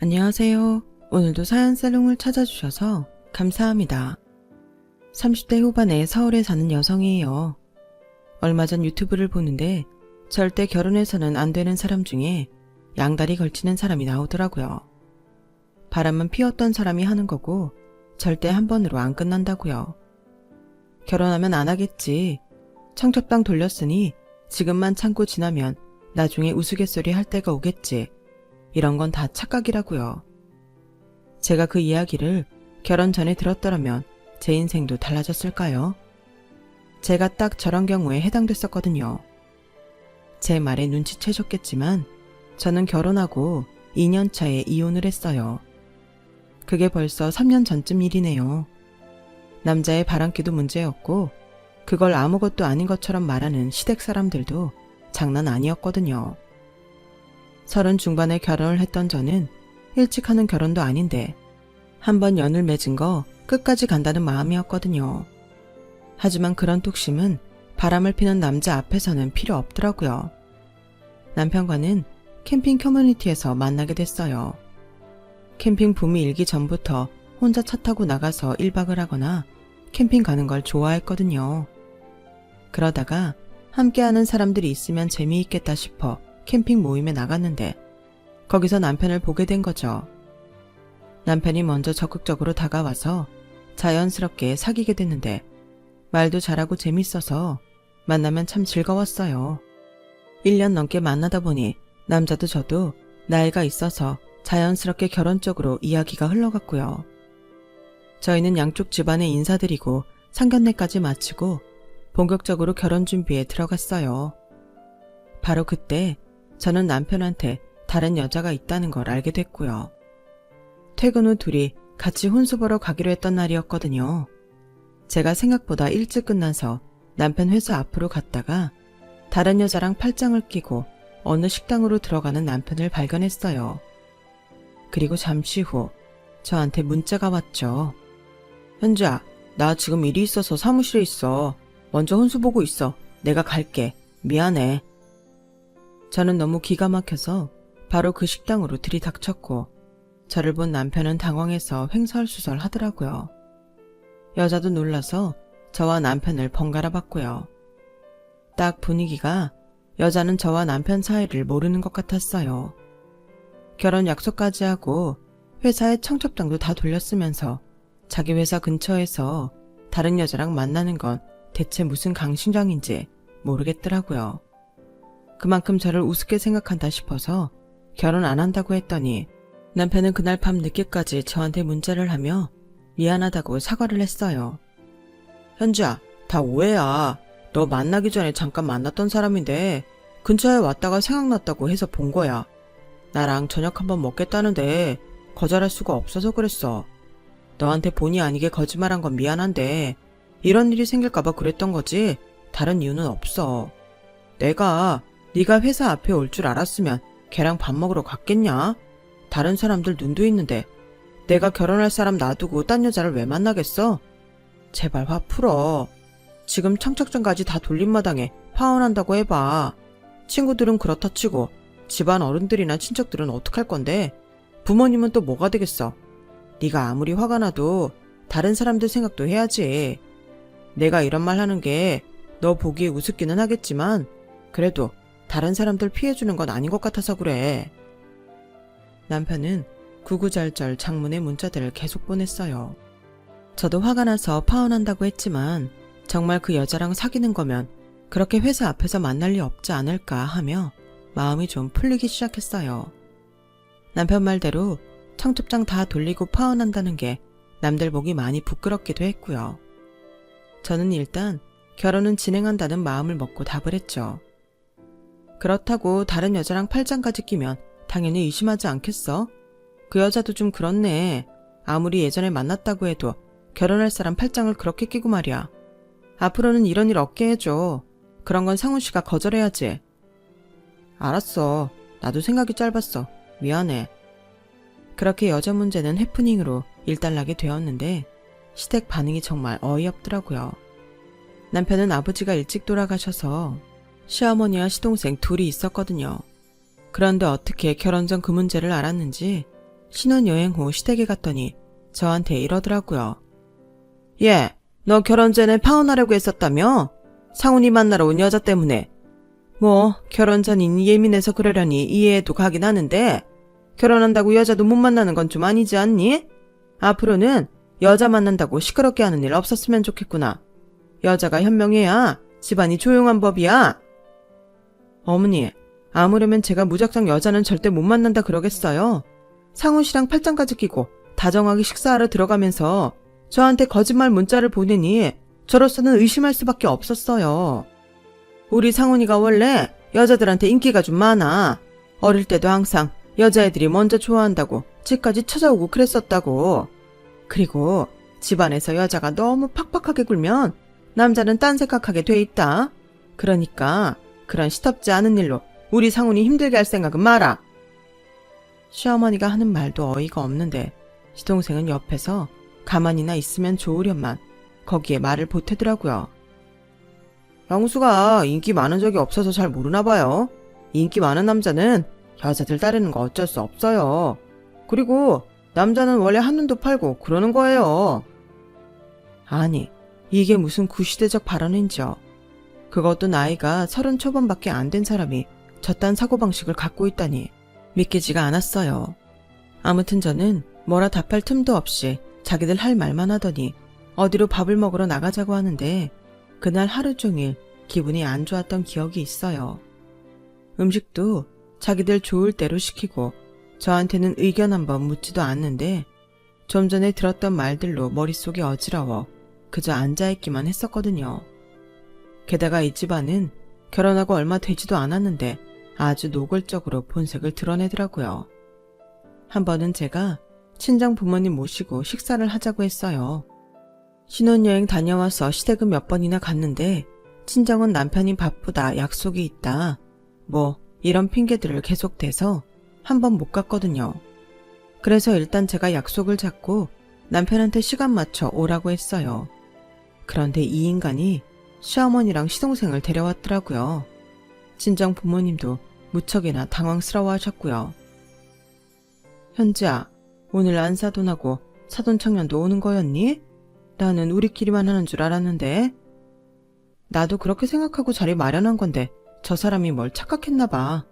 안녕하세요. 오늘도 사연살롱을 찾아주셔서 감사합니다. 30대 후반에 서울에 사는 여성이에요. 얼마 전 유튜브를 보는데 절대 결혼해서는 안 되는 사람 중에 양다리 걸치는 사람이 나오더라고요. 바람은 피웠던 사람이 하는 거고 절대 한 번으로 안 끝난다고요. 결혼하면 안 하겠지. 청첩장 돌렸으니 지금만 참고 지나면 나중에 우스갯소리 할 때가 오겠지. 이런 건 다 착각이라고요. 제가 그 이야기를 결혼 전에 들었더라면 제 인생도 달라졌을까요? 제가 딱 저런 경우에 해당됐었거든요. 제 말에 눈치채셨겠지만 저는 결혼하고 2년 차에 이혼을 했어요. 그게 벌써 3년 전쯤 일이네요. 남자의 바람기도 문제였고 그걸 아무것도 아닌 것처럼 말하는 시댁 사람들도 장난 아니었거든요. 30 중반에 결혼을 했던 저는 일찍 하는 결혼도 아닌데 한번 연을 맺은 거 끝까지 간다는 마음이었거든요. 하지만 그런 뚝심은 바람을 피는 남자 앞에서는 필요 없더라고요. 남편과는 캠핑 커뮤니티에서 만나게 됐어요. 캠핑 붐이 일기 전부터 혼자 차 타고 나가서 1박을 하거나 캠핑 가는 걸 좋아했거든요. 그러다가 함께하는 사람들이 있으면 재미있겠다 싶어 캠핑 모임에 나갔는데 거기서 남편을 보게 된 거죠. 남편이 먼저 적극적으로 다가와서 자연스럽게 사귀게 됐는데 말도 잘하고 재밌어서 만나면 참 즐거웠어요. 1년 넘게 만나다 보니 남자도 저도 나이가 있어서 자연스럽게 결혼 쪽으로 이야기가 흘러갔고요. 저희는 양쪽 집안에 인사드리고 상견례까지 마치고 본격적으로 결혼 준비에 들어갔어요. 바로 그때 저는 남편한테 다른 여자가 있다는 걸 알게 됐고요. 퇴근 후 둘이 같이 혼수 보러 가기로 했던 날이었거든요. 제가 생각보다 일찍 끝나서 남편 회사 앞으로 갔다가 다른 여자랑 팔짱을 끼고 어느 식당으로 들어가는 남편을 발견했어요. 그리고 잠시 후 저한테 문자가 왔죠. 현주야, 나 지금 일이 있어서 사무실에 있어. 먼저 혼수 보고 있어. 내가 갈게. 미안해. 저는 너무 기가 막혀서 바로 그 식당으로 들이닥쳤고 저를 본 남편은 당황해서 횡설수설 하더라고요. 여자도 놀라서 저와 남편을 번갈아 봤고요. 딱 분위기가 여자는 저와 남편 사이를 모르는 것 같았어요. 결혼 약속까지 하고 회사에 청첩장도 다 돌렸으면서 자기 회사 근처에서 다른 여자랑 만나는 건 대체 무슨 강심장인지 모르겠더라고요. 그만큼 저를 우습게 생각한다 싶어서 결혼 안 한다고 했더니 남편은 그날 밤 늦게까지 저한테 문자를 하며 미안하다고 사과를 했어요. 현주야, 다 오해야. 너 만나기 전에 잠깐 만났던 사람인데 근처에 왔다가 생각났다고 해서 본 거야. 나랑 저녁 한번 먹겠다는데 거절할 수가 없어서 그랬어. 너한테 본의 아니게 거짓말한 건 미안한데 이런 일이 생길까봐 그랬던 거지 다른 이유는 없어. 내가 네가 회사 앞에 올 줄 알았으면 걔랑 밥 먹으러 갔겠냐? 다른 사람들 눈도 있는데 내가 결혼할 사람 놔두고 딴 여자를 왜 만나겠어? 제발 화 풀어. 지금 청첩장까지 다 돌린 마당에 파혼한다고 해봐. 친구들은 그렇다 치고 집안 어른들이나 친척들은 어떡할 건데 부모님은 또 뭐가 되겠어. 네가 아무리 화가 나도 다른 사람들 생각도 해야지. 내가 이런 말 하는 게 너 보기에 우습기는 하겠지만 그래도 다른 사람들 피해주는 건 아닌 것 같아서 그래. 남편은 구구절절 장문의 문자들을 계속 보냈어요. 저도 화가 나서 파혼한다고 했지만 정말 그 여자랑 사귀는 거면 그렇게 회사 앞에서 만날 리 없지 않을까 하며 마음이 좀 풀리기 시작했어요. 남편 말대로 청첩장 다 돌리고 파혼한다는 게 남들 보기 많이 부끄럽기도 했고요. 저는 일단 결혼은 진행한다는 마음을 먹고 답을 했죠. 그렇다고 다른 여자랑 팔짱까지 끼면 당연히 의심하지 않겠어? 그 여자도 좀 그렇네. 아무리 예전에 만났다고 해도 결혼할 사람 팔짱을 그렇게 끼고 말이야. 앞으로는 이런 일 없게 해줘. 그런 건 상훈 씨가 거절해야지. 알았어. 나도 생각이 짧았어. 미안해. 그렇게 여자 문제는 해프닝으로 일단락이 되었는데 시댁 반응이 정말 어이없더라고요. 남편은 아버지가 일찍 돌아가셔서 시어머니와 시동생 둘이 있었거든요. 그런데 어떻게 결혼 전 그 문제를 알았는지 신혼여행 후 시댁에 갔더니 저한테 이러더라고요. 얘, 너 결혼 전에 파혼하려고 했었다며? 상훈이 만나러 온 여자 때문에. 뭐 결혼 전이니 예민해서 그러려니 이해해도 가긴 하는데 결혼한다고 여자도 못 만나는 건 좀 아니지 않니? 앞으로는 여자 만난다고 시끄럽게 하는 일 없었으면 좋겠구나. 여자가 현명해야 집안이 조용한 법이야. 어머니, 아무려면 제가 무작정 여자는 절대 못 만난다 그러겠어요. 상훈 씨랑 팔짱까지 끼고 다정하게 식사하러 들어가면서 저한테 거짓말 문자를 보내니 저로서는 의심할 수밖에 없었어요. 우리 상훈이가 원래 여자들한테 인기가 좀 많아. 어릴 때도 항상 여자애들이 먼저 좋아한다고 집까지 찾아오고 그랬었다고. 그리고 집안에서 여자가 너무 팍팍하게 굴면 남자는 딴 생각하게 돼 있다. 그러니까 그런 시덥지 않은 일로 우리 상훈이 힘들게 할 생각은 마라. 시어머니가 하는 말도 어이가 없는데 시동생은 옆에서 가만히나 있으면 좋으련만 거기에 말을 보태더라고요. 영수가 인기 많은 적이 없어서 잘 모르나 봐요. 인기 많은 남자는 여자들 따르는 거 어쩔 수 없어요. 그리고 남자는 원래 한눈도 팔고 그러는 거예요. 아니, 이게 무슨 구시대적 발언인지요. 그것도 나이가 30 초반밖에 안 된 사람이 저딴 사고방식을 갖고 있다니 믿기지가 않았어요. 아무튼 저는 뭐라 답할 틈도 없이 자기들 할 말만 하더니 어디로 밥을 먹으러 나가자고 하는데 그날 하루 종일 기분이 안 좋았던 기억이 있어요. 음식도 자기들 좋을 대로 시키고 저한테는 의견 한번 묻지도 않는데 좀 전에 들었던 말들로 머릿속이 어지러워 그저 앉아있기만 했었거든요. 게다가 이 집안은 결혼하고 얼마 되지도 않았는데 아주 노골적으로 본색을 드러내더라고요. 한 번은 제가 친정 부모님 모시고 식사를 하자고 했어요. 신혼여행 다녀와서 시댁은 몇 번이나 갔는데 친정은 남편이 바쁘다, 약속이 있다, 뭐 이런 핑계들을 계속 대서 한 번 못 갔거든요. 그래서 일단 제가 약속을 잡고 남편한테 시간 맞춰 오라고 했어요. 그런데 이 인간이 시어머니랑 시동생을 데려왔더라고요. 친정 부모님도 무척이나 당황스러워하셨고요. 현지야, 오늘 안사돈하고 사돈청년도 오는 거였니? 나는 우리끼리만 하는 줄 알았는데. 나도 그렇게 생각하고 자리 마련한 건데 저 사람이 뭘 착각했나 봐.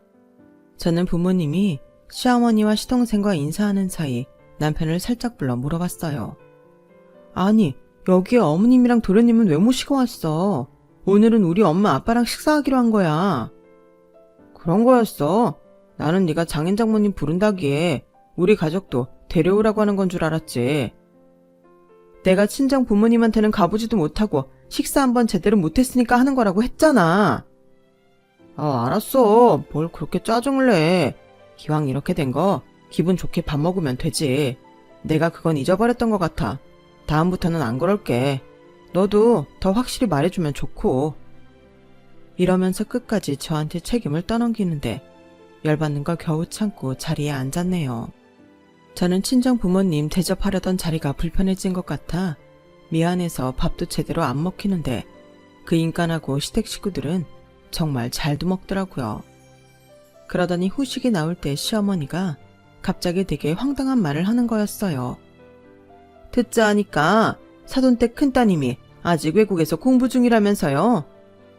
저는 부모님이 시어머니와 시동생과 인사하는 사이 남편을 살짝 불러 물어봤어요. 아니, 여기에 어머님이랑 도련님은 왜 모시고 왔어? 오늘은 우리 엄마 아빠랑 식사하기로 한 거야. 그런 거였어. 나는 네가 장인장모님 부른다기에 우리 가족도 데려오라고 하는 건 줄 알았지. 내가 친정 부모님한테는 가보지도 못하고 식사 한번 제대로 못했으니까 하는 거라고 했잖아. 아, 알았어. 뭘 그렇게 짜증을 내. 기왕 이렇게 된 거 기분 좋게 밥 먹으면 되지. 내가 그건 잊어버렸던 것 같아. 다음부터는 안 그럴게. 너도 더 확실히 말해주면 좋고. 이러면서 끝까지 저한테 책임을 떠넘기는데 열받는 걸 겨우 참고 자리에 앉았네요. 저는 친정 부모님 대접하려던 자리가 불편해진 것 같아 미안해서 밥도 제대로 안 먹히는데 그 인간하고 시댁 식구들은 정말 잘도 먹더라고요. 그러더니 후식이 나올 때 시어머니가 갑자기 되게 황당한 말을 하는 거였어요. 듣자 하니까 사돈댁 큰따님이 아직 외국에서 공부 중이라면서요.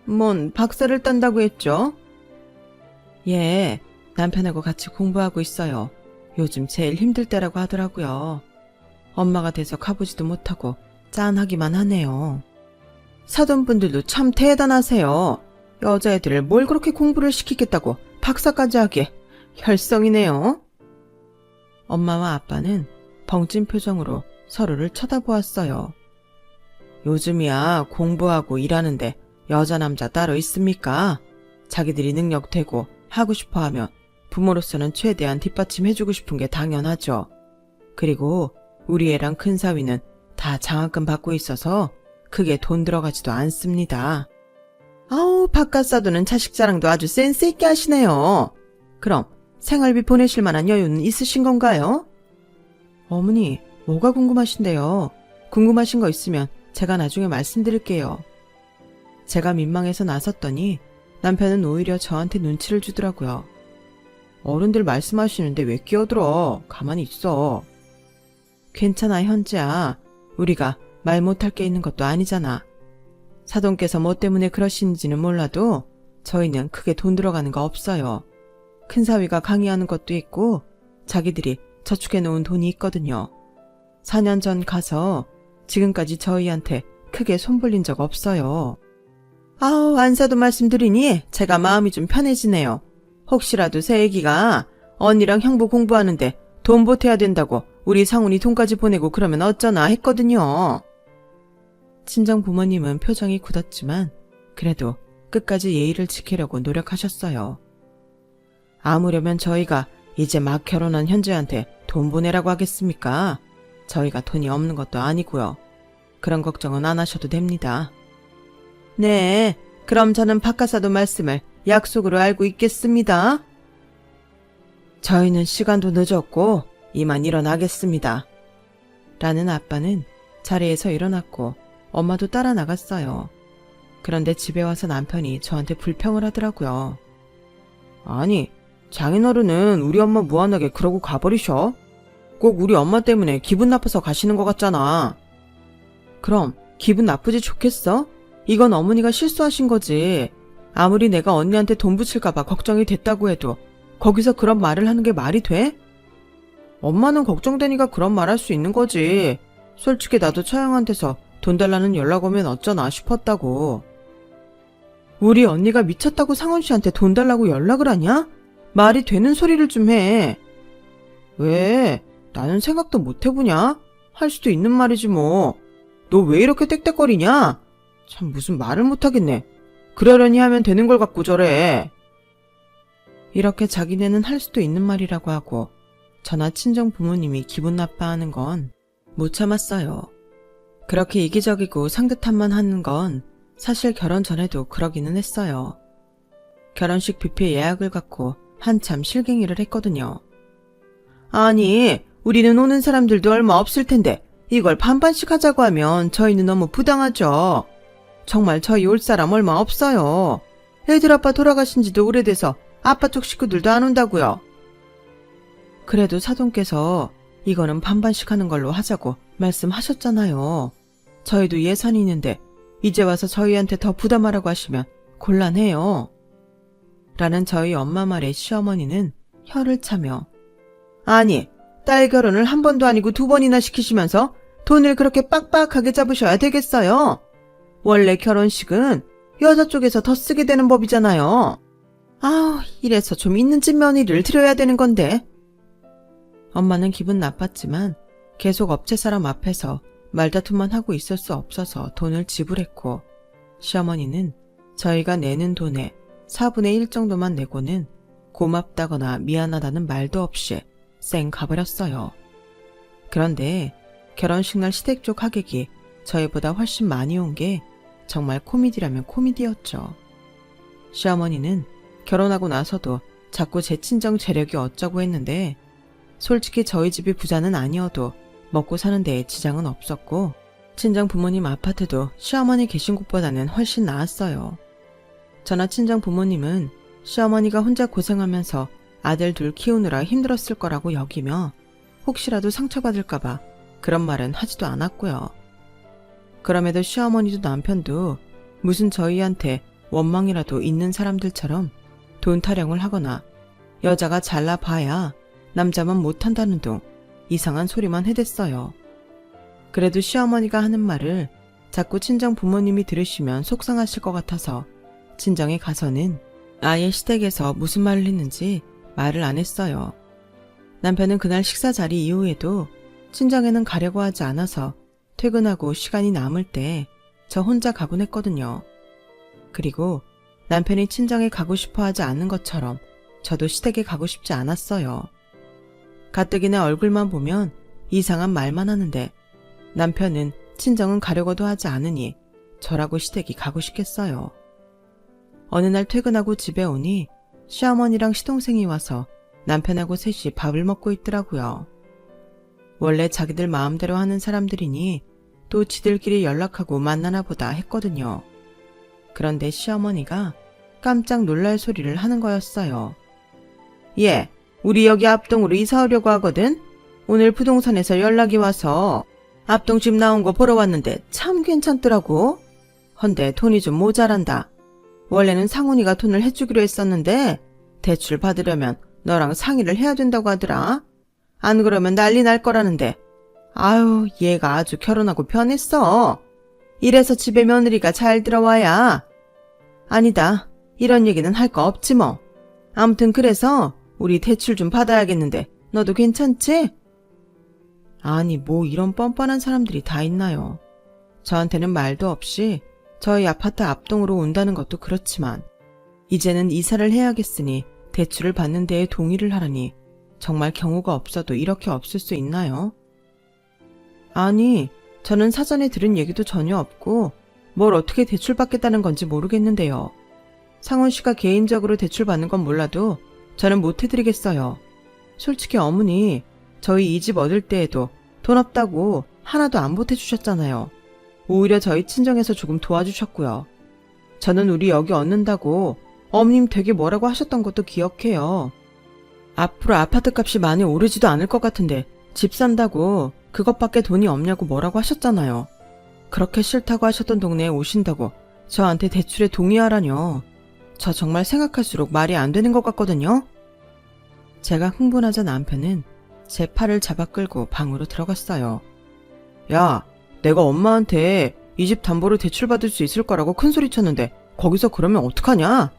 뭔 박사를 딴다고 했죠? 예, 남편하고 같이 공부하고 있어요. 요즘 제일 힘들 때라고 하더라고요. 엄마가 돼서 가보지도 못하고 짠하기만 하네요. 사돈분들도 참 대단하세요. 여자애들을 뭘 그렇게 공부를 시키겠다고 박사까지 하게. 혈성이네요. 엄마와 아빠는 벙찐 표정으로 서로를 쳐다보았어요. 요즘이야 공부하고 일하는데 여자 남자 따로 있습니까? 자기들이 능력되고 하고 싶어하면 부모로서는 최대한 뒷받침해주고 싶은 게 당연하죠. 그리고 우리 애랑 큰 사위는 다 장학금 받고 있어서 크게 돈 들어가지도 않습니다. 아우, 바깥 사도는 자식 자랑도 아주 센스 있게 하시네요. 그럼 생활비 보내실 만한 여유는 있으신 건가요? 어머니, 뭐가 궁금하신데요? 궁금하신 거 있으면 제가 나중에 말씀드릴게요. 제가 민망해서 나섰더니 남편은 오히려 저한테 눈치를 주더라고요. 어른들 말씀하시는데 왜 끼어들어? 가만히 있어. 괜찮아, 현지야. 우리가 말 못할 게 있는 것도 아니잖아. 사돈께서 뭐 때문에 그러시는지는 몰라도 저희는 크게 돈 들어가는 거 없어요. 큰 사위가 강의하는 것도 있고 자기들이 저축해 놓은 돈이 있거든요. 4년 전 가서 지금까지 저희한테 크게 손 벌린 적 없어요. 아우, 안사도 말씀드리니 제가 마음이 좀 편해지네요. 혹시라도 새애기가 언니랑 형부 공부하는데 돈 보태야 된다고 우리 상훈이 돈까지 보내고 그러면 어쩌나 했거든요. 친정 부모님은 표정이 굳었지만 그래도 끝까지 예의를 지키려고 노력하셨어요. 아무려면 저희가 이제 막 결혼한 현주한테 돈 보내라고 하겠습니까? 저희가 돈이 없는 것도 아니고요. 그런 걱정은 안 하셔도 됩니다. 네, 그럼 저는 박하사도 말씀을 약속으로 알고 있겠습니다. 저희는 시간도 늦었고 이만 일어나겠습니다. 라는 아빠는 자리에서 일어났고 엄마도 따라 나갔어요. 그런데 집에 와서 남편이 저한테 불평을 하더라고요. 아니, 장인어른은 우리 엄마 무한하게 그러고 가버리셔? 꼭 우리 엄마 때문에 기분 나빠서 가시는 것 같잖아. 그럼 기분 나쁘지 좋겠어? 이건 어머니가 실수하신 거지. 아무리 내가 언니한테 돈 붙일까봐 걱정이 됐다고 해도 거기서 그런 말을 하는 게 말이 돼? 엄마는 걱정되니까 그런 말 할 수 있는 거지. 솔직히 나도 처형한테서 돈 달라는 연락 오면 어쩌나 싶었다고. 우리 언니가 미쳤다고 상훈 씨한테 돈 달라고 연락을 하냐? 말이 되는 소리를 좀 해. 왜? 나는 생각도 못 해보냐? 할 수도 있는 말이지 뭐. 너 왜 이렇게 떽떽거리냐? 참 무슨 말을 못하겠네. 그러려니 하면 되는 걸 갖고 저래. 이렇게 자기네는 할 수도 있는 말이라고 하고 저나 친정 부모님이 기분 나빠하는 건 못 참았어요. 그렇게 이기적이고 상듯함만 하는 건 사실 결혼 전에도 그러기는 했어요. 결혼식 뷔페 예약을 갖고 한참 실갱이를 했거든요. 아니, 우리는 오는 사람들도 얼마 없을 텐데 이걸 반반씩 하자고 하면 저희는 너무 부당하죠. 정말 저희 올 사람 얼마 없어요. 애들 아빠 돌아가신 지도 오래돼서 아빠 쪽 식구들도 안 온다고요. 그래도 사돈께서 이거는 반반씩 하는 걸로 하자고 말씀하셨잖아요. 저희도 예산이 있는데 이제 와서 저희한테 더 부담하라고 하시면 곤란해요. 라는 저희 엄마 말에 시어머니는 혀를 차며 아니, 딸 결혼을 한 번도 아니고 2번이나 시키시면서 돈을 그렇게 빡빡하게 잡으셔야 되겠어요. 원래 결혼식은 여자 쪽에서 더 쓰게 되는 법이잖아요. 아우, 이래서 좀 있는 집 며느리를 드려야 되는 건데. 엄마는 기분 나빴지만 계속 업체 사람 앞에서 말다툼만 하고 있을 수 없어서 돈을 지불했고 시어머니는 저희가 내는 돈의 4분의 1 정도만 내고는 고맙다거나 미안하다는 말도 없이 쌩 가버렸어요. 그런데 결혼식 날 시댁 쪽 하객이 저희보다 훨씬 많이 온 게 정말 코미디라면 코미디였죠. 시어머니는 결혼하고 나서도 자꾸 제 친정 재력이 어쩌고 했는데 솔직히 저희 집이 부자는 아니어도 먹고 사는 데에 지장은 없었고 친정 부모님 아파트도 시어머니 계신 곳보다는 훨씬 나았어요. 저나 친정 부모님은 시어머니가 혼자 고생하면서 아들 둘 키우느라 힘들었을 거라고 여기며 혹시라도 상처받을까봐 그런 말은 하지도 않았고요. 그럼에도 시어머니도 남편도 무슨 저희한테 원망이라도 있는 사람들처럼 돈 타령을 하거나 여자가 잘나봐야 남자만 못한다는 둥 이상한 소리만 해댔어요. 그래도 시어머니가 하는 말을 자꾸 친정 부모님이 들으시면 속상하실 것 같아서 친정에 가서는 아예 시댁에서 무슨 말을 했는지 말을 안 했어요. 남편은 그날 식사 자리 이후에도 친정에는 가려고 하지 않아서 퇴근하고 시간이 남을 때 저 혼자 가곤 했거든요. 그리고 남편이 친정에 가고 싶어 하지 않는 것처럼 저도 시댁에 가고 싶지 않았어요. 가뜩이나 얼굴만 보면 이상한 말만 하는데 남편은 친정은 가려고도 하지 않으니 저라고 시댁이 가고 싶겠어요. 어느 날 퇴근하고 집에 오니 시어머니랑 시동생이 와서 남편하고 셋이 밥을 먹고 있더라고요. 원래 자기들 마음대로 하는 사람들이니 또 지들끼리 연락하고 만나나 보다 했거든요. 그런데 시어머니가 깜짝 놀랄 소리를 하는 거였어요. 얘, 우리 여기 앞동으로 이사 오려고 하거든. 오늘 부동산에서 연락이 와서 앞동 집 나온 거 보러 왔는데 참 괜찮더라고. 헌데 돈이 좀 모자란다. 원래는 상훈이가 돈을 해주기로 했었는데 대출 받으려면 너랑 상의를 해야 된다고 하더라. 안 그러면 난리 날 거라는데. 아유, 얘가 아주 결혼하고 변했어. 이래서 집에 며느리가 잘 들어와야. 아니다. 이런 얘기는 할 거 없지 뭐. 아무튼 그래서 우리 대출 좀 받아야겠는데 너도 괜찮지? 아니, 뭐 이런 뻔뻔한 사람들이 다 있나요? 저한테는 말도 없이 저희 아파트 앞동으로 온다는 것도 그렇지만 이제는 이사를 해야겠으니 대출을 받는 데에 동의를 하라니 정말 경우가 없어도 이렇게 없을 수 있나요? 아니, 저는 사전에 들은 얘기도 전혀 없고 뭘 어떻게 대출받겠다는 건지 모르겠는데요. 상훈 씨가 개인적으로 대출받는 건 몰라도 저는 못 해드리겠어요. 솔직히 어머니, 저희 이 집 얻을 때에도 돈 없다고 하나도 안 보태주셨잖아요. 오히려 저희 친정에서 조금 도와주셨고요. 저는 우리 여기 얻는다고 어머님 되게 뭐라고 하셨던 것도 기억해요. 앞으로 아파트 값이 많이 오르지도 않을 것 같은데 집 산다고 그것밖에 돈이 없냐고 뭐라고 하셨잖아요. 그렇게 싫다고 하셨던 동네에 오신다고 저한테 대출에 동의하라뇨. 저 정말 생각할수록 말이 안 되는 것 같거든요. 제가 흥분하자 남편은 제 팔을 잡아 끌고 방으로 들어갔어요. 야, 내가 엄마한테 이 집 담보로 대출받을 수 있을 거라고 큰소리 쳤는데 거기서 그러면 어떡하냐?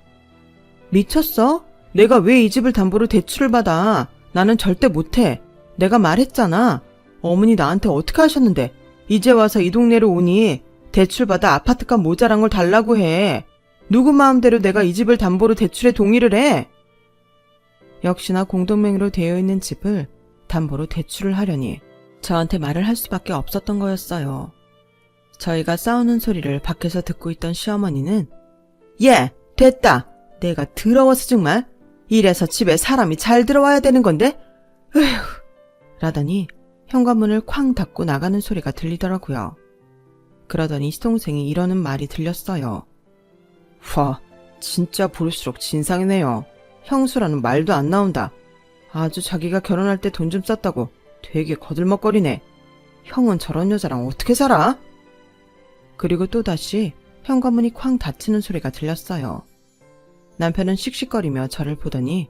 미쳤어? 내가 왜 이 집을 담보로 대출을 받아? 나는 절대 못해. 내가 말했잖아. 어머니 나한테 어떻게 하셨는데 이제 와서 이 동네로 오니 대출받아 아파트값 모자란 걸 달라고 해. 누구 마음대로 내가 이 집을 담보로 대출에 동의를 해? 역시나 공동명의로 되어 있는 집을 담보로 대출을 하려니 저한테 말을 할 수밖에 없었던 거였어요. 저희가 싸우는 소리를 밖에서 듣고 있던 시어머니는 예, 됐다. 내가 더러워서 정말. 이래서 집에 사람이 잘 들어와야 되는 건데? 으휴, 라더니 현관문을 쾅 닫고 나가는 소리가 들리더라고요. 그러더니 시동생이 이러는 말이 들렸어요. 와, 진짜 볼수록 진상이네요. 형수라는 말도 안 나온다. 아주 자기가 결혼할 때 돈 좀 썼다고 되게 거들먹거리네. 형은 저런 여자랑 어떻게 살아? 그리고 또다시 현관문이 쾅 닫히는 소리가 들렸어요. 남편은 씩씩거리며 저를 보더니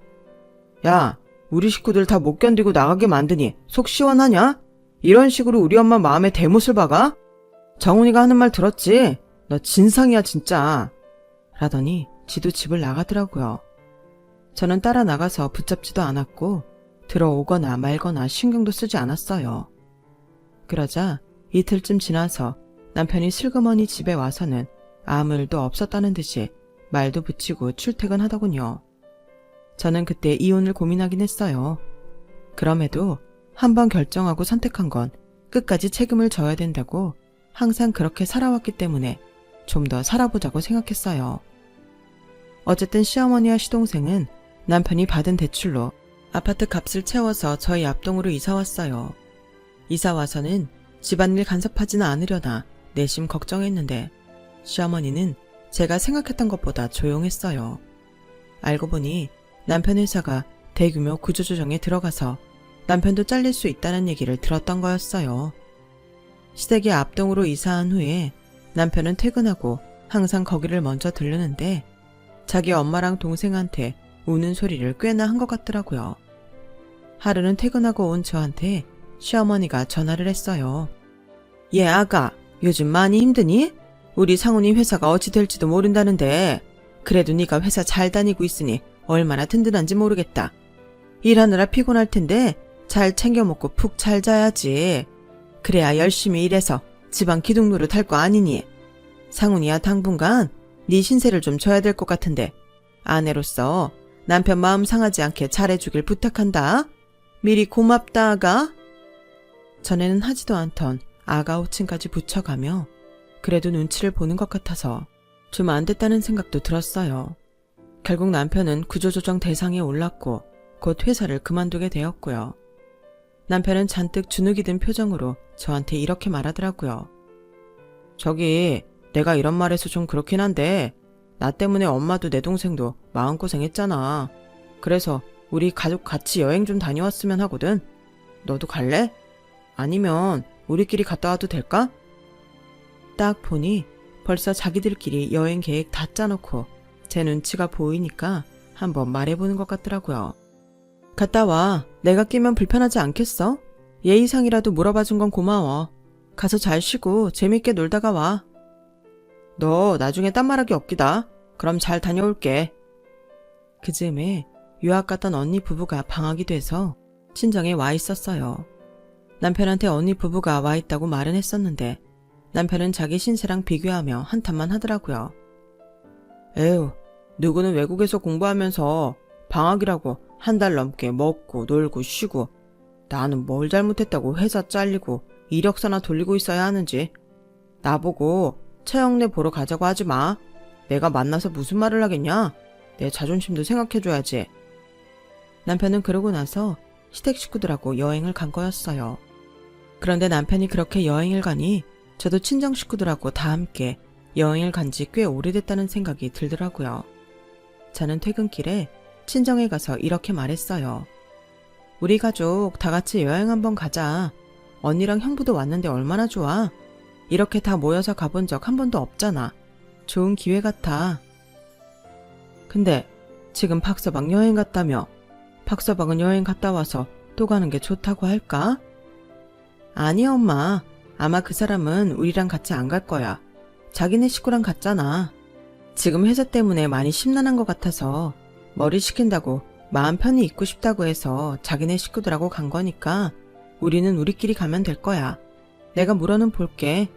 야, 우리 식구들 다 못 견디고 나가게 만드니 속 시원하냐? 이런 식으로 우리 엄마 마음에 대못을 박아? 정훈이가 하는 말 들었지? 너 진상이야 진짜. 라더니 지도 집을 나가더라고요. 저는 따라 나가서 붙잡지도 않았고 들어오거나 말거나 신경도 쓰지 않았어요. 그러자 이틀쯤 지나서 남편이 슬그머니 집에 와서는 아무 일도 없었다는 듯이 말도 붙이고 출퇴근하더군요. 저는 그때 이혼을 고민하긴 했어요. 그럼에도 한번 결정하고 선택한 건 끝까지 책임을 져야 된다고 항상 그렇게 살아왔기 때문에 좀 더 살아보자고 생각했어요. 어쨌든 시어머니와 시동생은 남편이 받은 대출로 아파트 값을 채워서 저희 앞동으로 이사 왔어요. 이사 와서는 집안일 간섭하지는 않으려나 내심 걱정했는데 시어머니는 제가 생각했던 것보다 조용했어요. 알고 보니 남편 회사가 대규모 구조조정에 들어가서 남편도 잘릴 수 있다는 얘기를 들었던 거였어요. 시댁의 앞동으로 이사한 후에 남편은 퇴근하고 항상 거기를 먼저 들르는데 자기 엄마랑 동생한테 우는 소리를 꽤나 한 것 같더라고요. 하루는 퇴근하고 온 저한테 시어머니가 전화를 했어요. 얘 아가, 요즘 많이 힘드니? 우리 상훈이 회사가 어찌 될지도 모른다는데 그래도 네가 회사 잘 다니고 있으니 얼마나 든든한지 모르겠다. 일하느라 피곤할 텐데 잘 챙겨 먹고 푹 잘 자야지. 그래야 열심히 일해서 집안 기둥 노릇할 거 아니니. 상훈이야 당분간 네 신세를 좀 져야 될 것 같은데 아내로서 남편 마음 상하지 않게 잘해주길 부탁한다. 미리 고맙다 아가. 전에는 하지도 않던 아가 호칭까지 붙여가며 그래도 눈치를 보는 것 같아서 좀 안 됐다는 생각도 들었어요. 결국 남편은 구조조정 대상에 올랐고 곧 회사를 그만두게 되었고요. 남편은 잔뜩 주눅이 든 표정으로 저한테 이렇게 말하더라고요. 저기 내가 이런 말해서 좀 그렇긴 한데 나 때문에 엄마도 내 동생도 마음고생했잖아. 그래서 우리 가족 같이 여행 좀 다녀왔으면 하거든. 너도 갈래? 아니면 우리끼리 갔다 와도 될까? 딱 보니 벌써 자기들끼리 여행 계획 다 짜놓고 제 눈치가 보이니까 한번 말해보는 것 같더라고요. 갔다 와. 내가 끼면 불편하지 않겠어? 예의상이라도 물어봐준 건 고마워. 가서 잘 쉬고 재밌게 놀다가 와. 너 나중에 딴 말하기 없기다. 그럼 잘 다녀올게. 그 즈음에 유학 갔던 언니 부부가 방학이 돼서 친정에 와 있었어요. 남편한테 언니 부부가 와 있다고 말은 했었는데 남편은 자기 신세랑 비교하며 한탄만 하더라고요. 에휴, 누구는 외국에서 공부하면서 방학이라고 한 달 넘게 먹고 놀고 쉬고 나는 뭘 잘못했다고 회사 잘리고 이력서나 돌리고 있어야 하는지. 나보고 최영래 보러 가자고 하지 마. 내가 만나서 무슨 말을 하겠냐? 내 자존심도 생각해줘야지. 남편은 그러고 나서 시댁 식구들하고 여행을 간 거였어요. 그런데 남편이 그렇게 여행을 가니 저도 친정 식구들하고 다 함께 여행을 간 지 꽤 오래됐다는 생각이 들더라고요. 저는 퇴근길에 친정에 가서 이렇게 말했어요. 우리 가족 다 같이 여행 한번 가자. 언니랑 형부도 왔는데 얼마나 좋아. 이렇게 다 모여서 가본 적 한 번도 없잖아. 좋은 기회 같아. 근데 지금 박서방 여행 갔다며. 박서방은 여행 갔다 와서 또 가는 게 좋다고 할까? 아니 엄마. 아마 그 사람은 우리랑 같이 안 갈 거야. 자기네 식구랑 갔잖아. 지금 회사 때문에 많이 심란한 것 같아서 머리 식힌다고 마음 편히 있고 싶다고 해서 자기네 식구들하고 간 거니까 우리는 우리끼리 가면 될 거야. 내가 물어는 볼게.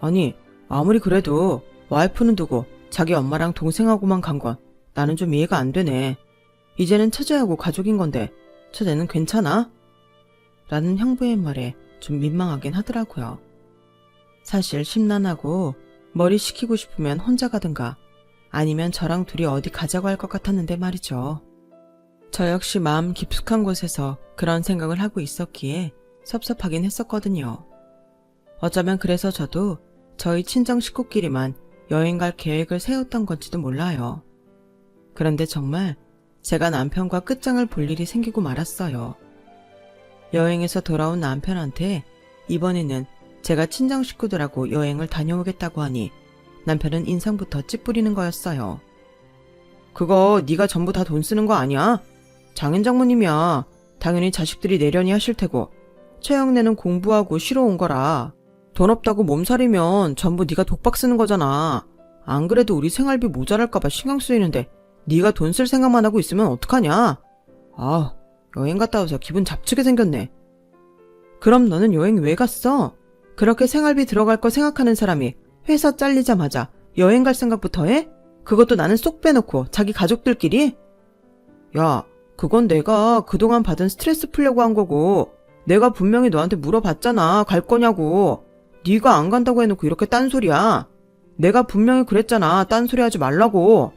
아니, 아무리 그래도 와이프는 두고 자기 엄마랑 동생하고만 간 건 나는 좀 이해가 안 되네. 이제는 처제하고 가족인 건데 처제는 괜찮아? 라는 형부의 말에 좀 민망하긴 하더라고요. 사실 심란하고 머리 식히고 싶으면 혼자 가든가 아니면 저랑 둘이 어디 가자고 할 것 같았는데 말이죠. 저 역시 마음 깊숙한 곳에서 그런 생각을 하고 있었기에 섭섭하긴 했었거든요. 어쩌면 그래서 저도 저희 친정 식구끼리만 여행 갈 계획을 세웠던 건지도 몰라요. 그런데 정말 제가 남편과 끝장을 볼 일이 생기고 말았어요. 여행에서 돌아온 남편한테 이번에는 제가 친정 식구들하고 여행을 다녀오겠다고 하니 남편은 인상부터 찌푸리는 거였어요. 그거 네가 전부 다 돈 쓰는 거 아니야? 장인 장모님이야. 당연히 자식들이 내려니 하실 테고 최영래는 공부하고 쉬러 온 거라. 돈 없다고 몸살이면 전부 네가 독박 쓰는 거잖아. 안 그래도 우리 생활비 모자랄까 봐 신경 쓰이는데 네가 돈 쓸 생각만 하고 있으면 어떡하냐? 아, 여행 갔다 와서 기분 잡치게 생겼네. 그럼 너는 여행 왜 갔어? 그렇게 생활비 들어갈 거 생각하는 사람이 회사 잘리자마자 여행 갈 생각부터 해? 그것도 나는 쏙 빼놓고 자기 가족들끼리? 야, 그건 내가 그동안 받은 스트레스 풀려고 한 거고 내가 분명히 너한테 물어봤잖아. 갈 거냐고. 네가 안 간다고 해놓고 이렇게 딴소리야. 내가 분명히 그랬잖아. 딴소리 하지 말라고.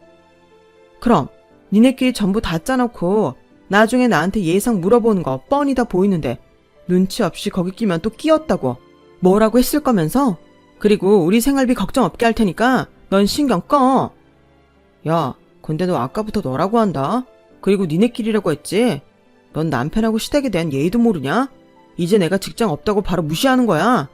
그럼 니네끼리 전부 다 짜놓고 나중에 나한테 예상 물어보는 거 뻔히 다 보이는데 눈치 없이 거기 끼면 또 끼었다고 뭐라고 했을 거면서? 그리고 우리 생활비 걱정 없게 할 테니까 넌 신경 꺼. 야, 근데 너 아까부터 너라고 한다. 그리고 니네끼리라고 했지? 넌 남편하고 시댁에 대한 예의도 모르냐? 이제 내가 직장 없다고 바로 무시하는 거야.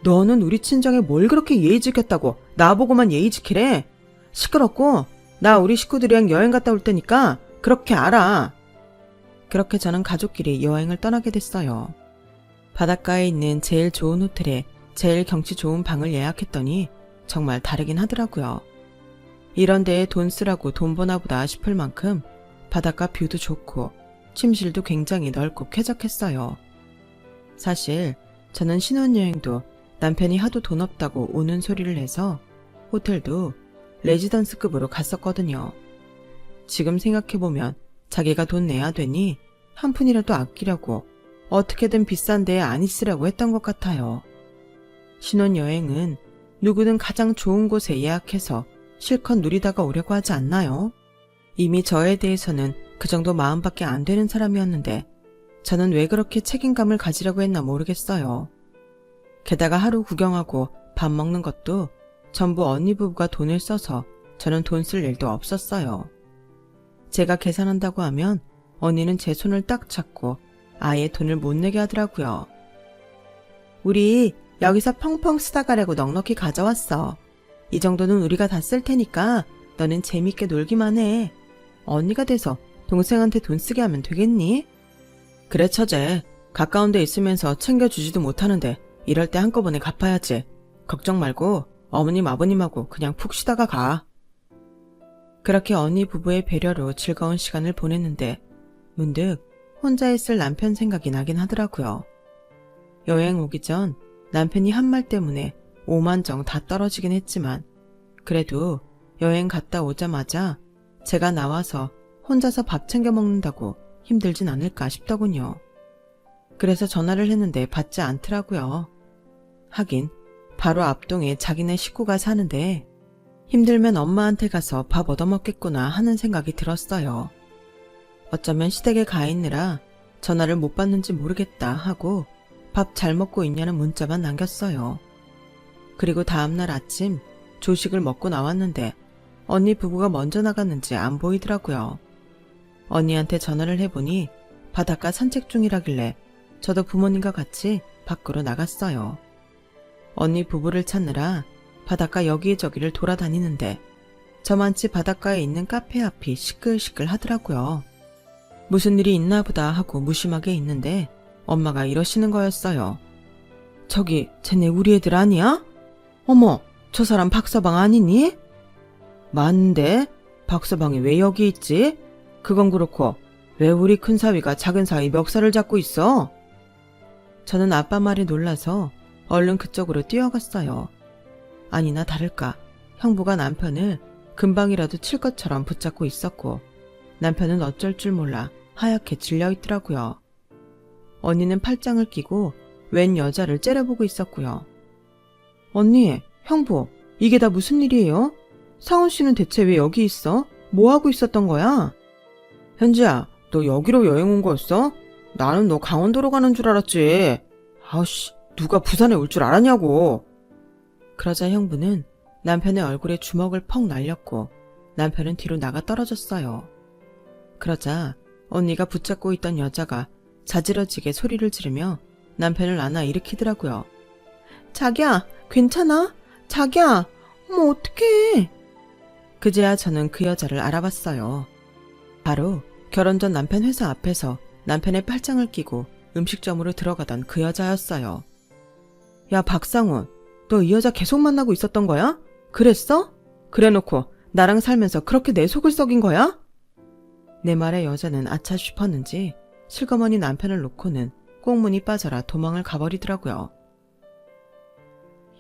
너는 우리 친정에 뭘 그렇게 예의 지켰다고 나보고만 예의 지키래? 시끄럽고 나 우리 식구들이랑 여행 갔다 올 테니까 그렇게 알아. 그렇게 저는 가족끼리 여행을 떠나게 됐어요. 바닷가에 있는 제일 좋은 호텔에 제일 경치 좋은 방을 예약했더니 정말 다르긴 하더라고요. 이런 데에 돈 쓰라고 돈 버나 보다 싶을 만큼 바닷가 뷰도 좋고 침실도 굉장히 넓고 쾌적했어요. 사실 저는 신혼여행도 남편이 하도 돈 없다고 우는 소리를 해서 호텔도 레지던스급으로 갔었거든요. 지금 생각해보면 자기가 돈 내야 되니 한 푼이라도 아끼려고 어떻게든 비싼 데에 안 있으라고 했던 것 같아요. 신혼여행은 누구든 가장 좋은 곳에 예약해서 실컷 누리다가 오려고 하지 않나요? 이미 저에 대해서는 그 정도 마음밖에 안 되는 사람이었는데 저는 왜 그렇게 책임감을 가지려고 했나 모르겠어요. 게다가 하루 구경하고 밥 먹는 것도 전부 언니 부부가 돈을 써서 저는 돈 쓸 일도 없었어요. 제가 계산한다고 하면 언니는 제 손을 딱 잡고 아예 돈을 못 내게 하더라고요. 우리 여기서 펑펑 쓰다 가려고 넉넉히 가져왔어. 이 정도는 우리가 다 쓸 테니까 너는 재밌게 놀기만 해. 언니가 돼서 동생한테 돈 쓰게 하면 되겠니? 그래 처제. 가까운 데 있으면서 챙겨주지도 못하는데 이럴 때 한꺼번에 갚아야지. 걱정 말고 어머님 아버님하고 그냥 푹 쉬다가 가. 그렇게 언니 부부의 배려로 즐거운 시간을 보냈는데 문득 혼자 있을 남편 생각이 나긴 하더라고요. 여행 오기 전 남편이 한 말 때문에 5만 정 다 떨어지긴 했지만 그래도 여행 갔다 오자마자 제가 나와서 혼자서 밥 챙겨 먹는다고 힘들진 않을까 싶더군요. 그래서 전화를 했는데 받지 않더라고요. 하긴 바로 앞동에 자기네 식구가 사는데 힘들면 엄마한테 가서 밥 얻어먹겠구나 하는 생각이 들었어요. 어쩌면 시댁에 가 있느라 전화를 못 받는지 모르겠다 하고 밥 잘 먹고 있냐는 문자만 남겼어요. 그리고 다음날 아침 조식을 먹고 나왔는데 언니 부부가 먼저 나갔는지 안 보이더라고요. 언니한테 전화를 해보니 바닷가 산책 중이라길래 저도 부모님과 같이 밖으로 나갔어요. 언니 부부를 찾느라 바닷가 여기저기를 돌아다니는데 저만치 바닷가에 있는 카페 앞이 시끌시끌 하더라고요. 무슨 일이 있나 보다 하고 무심하게 있는데 엄마가 이러시는 거였어요. 저기 쟤네 우리 애들 아니야? 어머, 저 사람 박서방 아니니? 맞는데 박서방이 왜 여기 있지? 그건 그렇고 왜 우리 큰사위가 작은사위 멱살을 잡고 있어? 저는 아빠 말에 놀라서 얼른 그쪽으로 뛰어갔어요. 아니나 다를까 형부가 남편을 금방이라도 칠 것처럼 붙잡고 있었고 남편은 어쩔 줄 몰라 하얗게 질려있더라고요. 언니는 팔짱을 끼고 웬 여자를 째려보고 있었고요. 언니, 형부, 이게 다 무슨 일이에요? 상훈 씨는 대체 왜 여기 있어? 뭐 하고 있었던 거야? 현지야, 너 여기로 여행 온 거였어? 나는 너 강원도로 가는 줄 알았지. 아우씨, 누가 부산에 올 줄 알았냐고. 그러자 형부는 남편의 얼굴에 주먹을 펑 날렸고 남편은 뒤로 나가 떨어졌어요. 그러자 언니가 붙잡고 있던 여자가 자지러지게 소리를 지르며 남편을 안아 일으키더라고요. 자기야, 괜찮아? 자기야, 어머 어떡해. 그제야 저는 그 여자를 알아봤어요. 바로 결혼 전 남편 회사 앞에서 남편의 팔짱을 끼고 음식점으로 들어가던 그 여자였어요. 야 박상훈, 너 이 여자 계속 만나고 있었던 거야? 그랬어? 그래놓고 나랑 살면서 그렇게 내 속을 썩인 거야? 내 말에 여자는 아차 싶었는지 실거머니 남편을 놓고는 꽁문이 빠져라 도망을 가버리더라고요.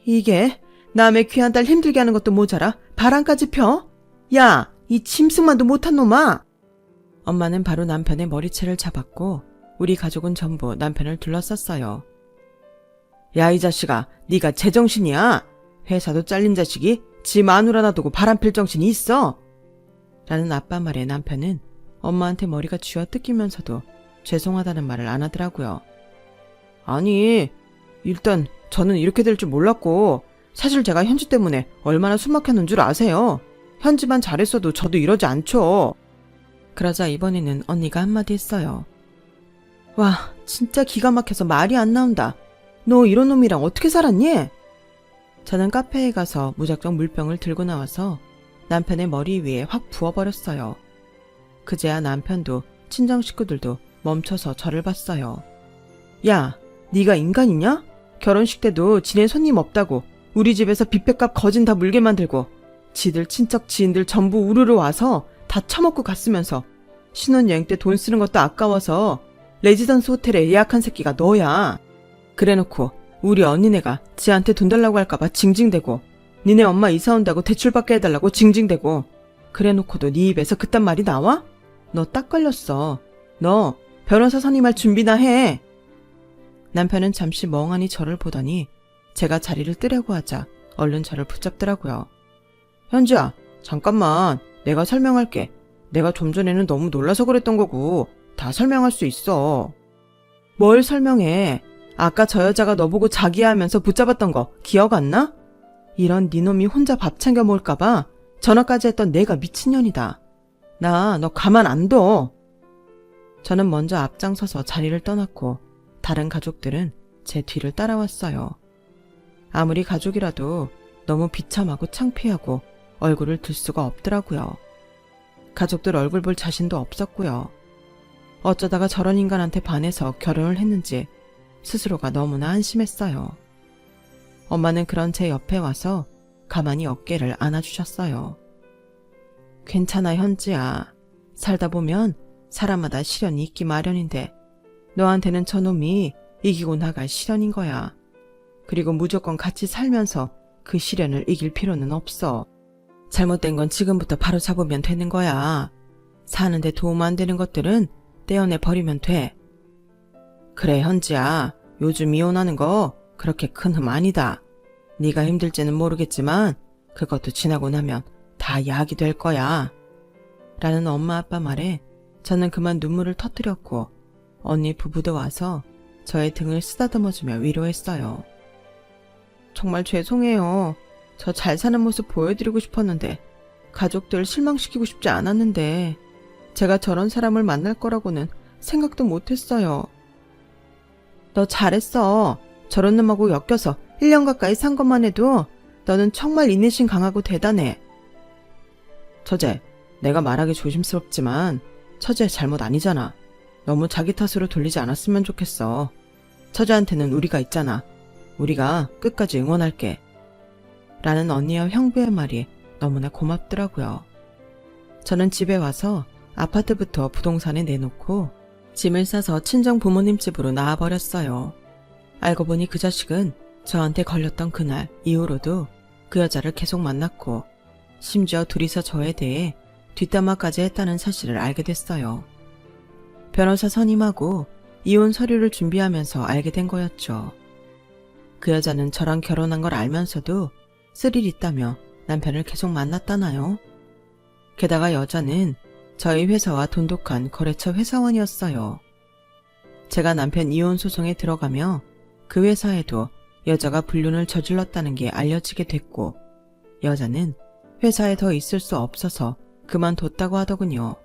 이게 남의 귀한 딸 힘들게 하는 것도 모자라 바람까지 펴? 야, 이 짐승만도 못한 놈아! 엄마는 바로 남편의 머리채를 잡았고 우리 가족은 전부 남편을 둘러쌌어요. 야, 이 자식아, 네가 제정신이야? 회사도 잘린 자식이 지 마누라 놔두고 바람필 정신이 있어? 라는 아빠 말에 남편은 엄마한테 머리가 쥐어 뜯기면서도 죄송하다는 말을 안 하더라고요. 아니, 일단 저는 이렇게 될 줄 몰랐고 사실 제가 현지 때문에 얼마나 숨막혔는 줄 아세요? 현지만 잘했어도 저도 이러지 않죠. 그러자 이번에는 언니가 한마디 했어요. 와, 진짜 기가 막혀서 말이 안 나온다. 너 이런 놈이랑 어떻게 살았니? 저는 카페에 가서 무작정 물병을 들고 나와서 남편의 머리 위에 확 부어버렸어요. 그제야 남편도 친정 식구들도 멈춰서 저를 봤어요. 야, 네가 인간이냐? 결혼식 때도 지네 손님 없다고 우리 집에서 뷔페값 거진 다 물게 만들고 지들 친척 지인들 전부 우르르 와서 다 처먹고 갔으면서 신혼여행 때 돈 쓰는 것도 아까워서 레지던스 호텔에 예약한 새끼가 너야. 그래놓고 우리 언니네가 지한테 돈 달라고 할까봐 징징대고 니네 엄마 이사 온다고 대출받게 해달라고 징징대고 그래놓고도 네 입에서 그딴 말이 나와? 너 딱 걸렸어. 너 변호사 선임할 준비나 해. 남편은 잠시 멍하니 저를 보더니 제가 자리를 뜨려고 하자 얼른 저를 붙잡더라고요. 현지야, 잠깐만. 내가 설명할게. 내가 좀 전에는 너무 놀라서 그랬던 거고 다 설명할 수 있어. 뭘 설명해. 아까 저 여자가 너보고 자기야 하면서 붙잡았던 거 기억 안 나? 이런 니놈이 혼자 밥 챙겨 먹을까봐 전화까지 했던 내가 미친년이다. 나 너 가만 안 둬. 저는 먼저 앞장서서 자리를 떠났고 다른 가족들은 제 뒤를 따라왔어요. 아무리 가족이라도 너무 비참하고 창피하고 얼굴을 들 수가 없더라고요. 가족들 얼굴 볼 자신도 없었고요. 어쩌다가 저런 인간한테 반해서 결혼을 했는지 스스로가 너무나 한심했어요. 엄마는 그런 제 옆에 와서 가만히 어깨를 안아주셨어요. 괜찮아, 현지야. 살다 보면 사람마다 시련이 있기 마련인데 너한테는 저놈이 이기고 나갈 시련인 거야. 그리고 무조건 같이 살면서 그 시련을 이길 필요는 없어. 잘못된 건 지금부터 바로 잡으면 되는 거야. 사는데 도움 안 되는 것들은 떼어내 버리면 돼. 그래, 현지야. 요즘 이혼하는 거 그렇게 큰 흠 아니다. 네가 힘들지는 모르겠지만 그것도 지나고 나면 다 약이 될 거야. 라는 엄마 아빠 말에 저는 그만 눈물을 터뜨렸고 언니 부부도 와서 저의 등을 쓰다듬어주며 위로했어요. 정말 죄송해요. 저 잘 사는 모습 보여드리고 싶었는데 가족들 실망시키고 싶지 않았는데 제가 저런 사람을 만날 거라고는 생각도 못했어요. 너 잘했어. 저런 놈하고 엮여서 1년 가까이 산 것만 해도 너는 정말 인내심 강하고 대단해. 처제, 내가 말하기 조심스럽지만 처제의 잘못 아니잖아. 너무 자기 탓으로 돌리지 않았으면 좋겠어. 처제한테는 우리가 있잖아. 우리가 끝까지 응원할게. 라는 언니와 형부의 말이 너무나 고맙더라고요. 저는 집에 와서 아파트부터 부동산에 내놓고 짐을 싸서 친정 부모님 집으로 나와버렸어요. 알고 보니 그 자식은 저한테 걸렸던 그날 이후로도 그 여자를 계속 만났고 심지어 둘이서 저에 대해 뒷담화까지 했다는 사실을 알게 됐어요. 변호사 선임하고 이혼 서류를 준비하면서 알게 된 거였죠. 그 여자는 저랑 결혼한 걸 알면서도 스릴 있다며 남편을 계속 만났다나요? 게다가 여자는 저희 회사와 돈독한 거래처 회사원이었어요. 제가 남편 이혼 소송에 들어가며 그 회사에도 여자가 불륜을 저질렀다는 게 알려지게 됐고 여자는 회사에 더 있을 수 없어서 그만뒀다고 하더군요.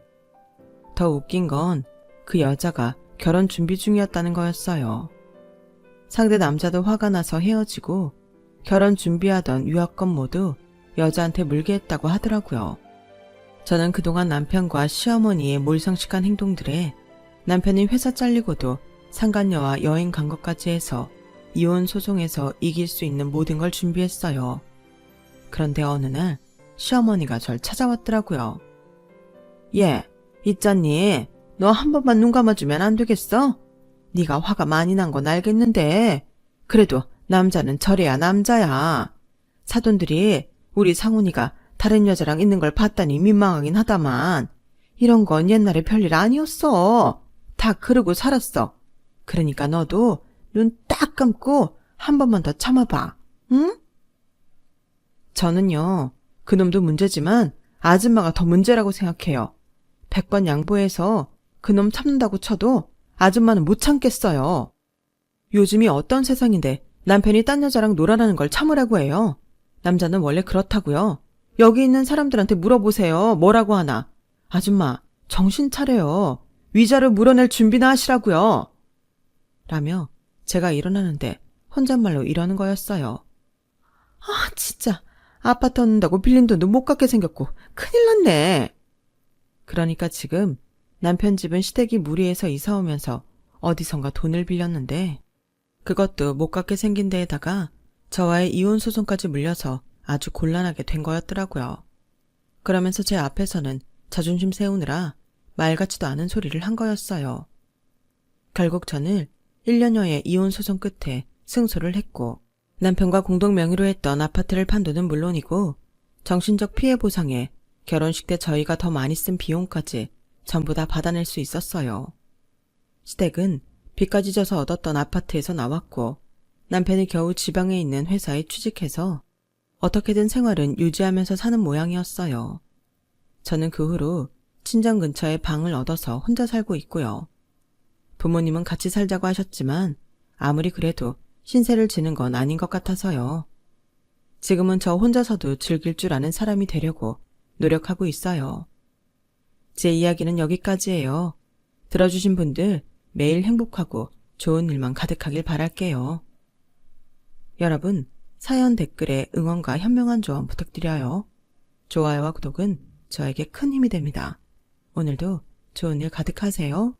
더 웃긴 건 그 여자가 결혼 준비 중이었다는 거였어요. 상대 남자도 화가 나서 헤어지고 결혼 준비하던 유학권 모두 여자한테 물게 했다고 하더라고요. 저는 그동안 남편과 시어머니의 몰상식한 행동들에 남편이 회사 잘리고도 상간녀와 여행 간 것까지 해서 이혼 소송에서 이길 수 있는 모든 걸 준비했어요. 그런데 어느 날 시어머니가 절 찾아왔더라고요. 얘, 있잖니. 너 한 번만 눈 감아주면 안 되겠어? 네가 화가 많이 난 건 알겠는데 그래도 남자는 저래야 남자야. 사돈들이 우리 상훈이가 다른 여자랑 있는 걸 봤다니 민망하긴 하다만 이런 건 옛날에 별일 아니었어. 다 그러고 살았어. 그러니까 너도 눈 딱 감고 한 번만 더 참아봐. 응? 저는요. 그놈도 문제지만 아줌마가 더 문제라고 생각해요. 100번 양보해서 그놈 참는다고 쳐도 아줌마는 못 참겠어요. 요즘이 어떤 세상인데 남편이 딴 여자랑 놀아나는 걸 참으라고 해요. 남자는 원래 그렇다고요. 여기 있는 사람들한테 물어보세요. 뭐라고 하나. 아줌마, 정신 차려요. 위자료 물어낼 준비나 하시라고요. 라며 제가 일어나는데 혼잣말로 이러는 거였어요. 아, 진짜. 아파트 얻는다고 빌린 돈도 못 갚게 생겼고 큰일 났네. 그러니까 지금 남편 집은 시댁이 무리해서 이사 오면서 어디선가 돈을 빌렸는데 그것도 못 갚게 생긴 데에다가 저와의 이혼 소송까지 물려서 아주 곤란하게 된 거였더라고요. 그러면서 제 앞에서는 자존심 세우느라 말 같지도 않은 소리를 한 거였어요. 결국 저는 1년여의 이혼 소송 끝에 승소를 했고 남편과 공동 명의로 했던 아파트를 판 돈은 물론이고 정신적 피해 보상에 결혼식 때 저희가 더 많이 쓴 비용까지 전부 다 받아낼 수 있었어요. 시댁은 빚까지 져서 얻었던 아파트에서 나왔고 남편이 겨우 지방에 있는 회사에 취직해서 어떻게든 생활은 유지하면서 사는 모양이었어요. 저는 그 후로 친정 근처에 방을 얻어서 혼자 살고 있고요. 부모님은 같이 살자고 하셨지만 아무리 그래도 신세를 지는 건 아닌 것 같아서요. 지금은 저 혼자서도 즐길 줄 아는 사람이 되려고 노력하고 있어요. 제 이야기는 여기까지예요. 들어주신 분들 매일 행복하고 좋은 일만 가득하길 바랄게요. 여러분, 사연 댓글에 응원과 현명한 조언 부탁드려요. 좋아요와 구독은 저에게 큰 힘이 됩니다. 오늘도 좋은 일 가득하세요.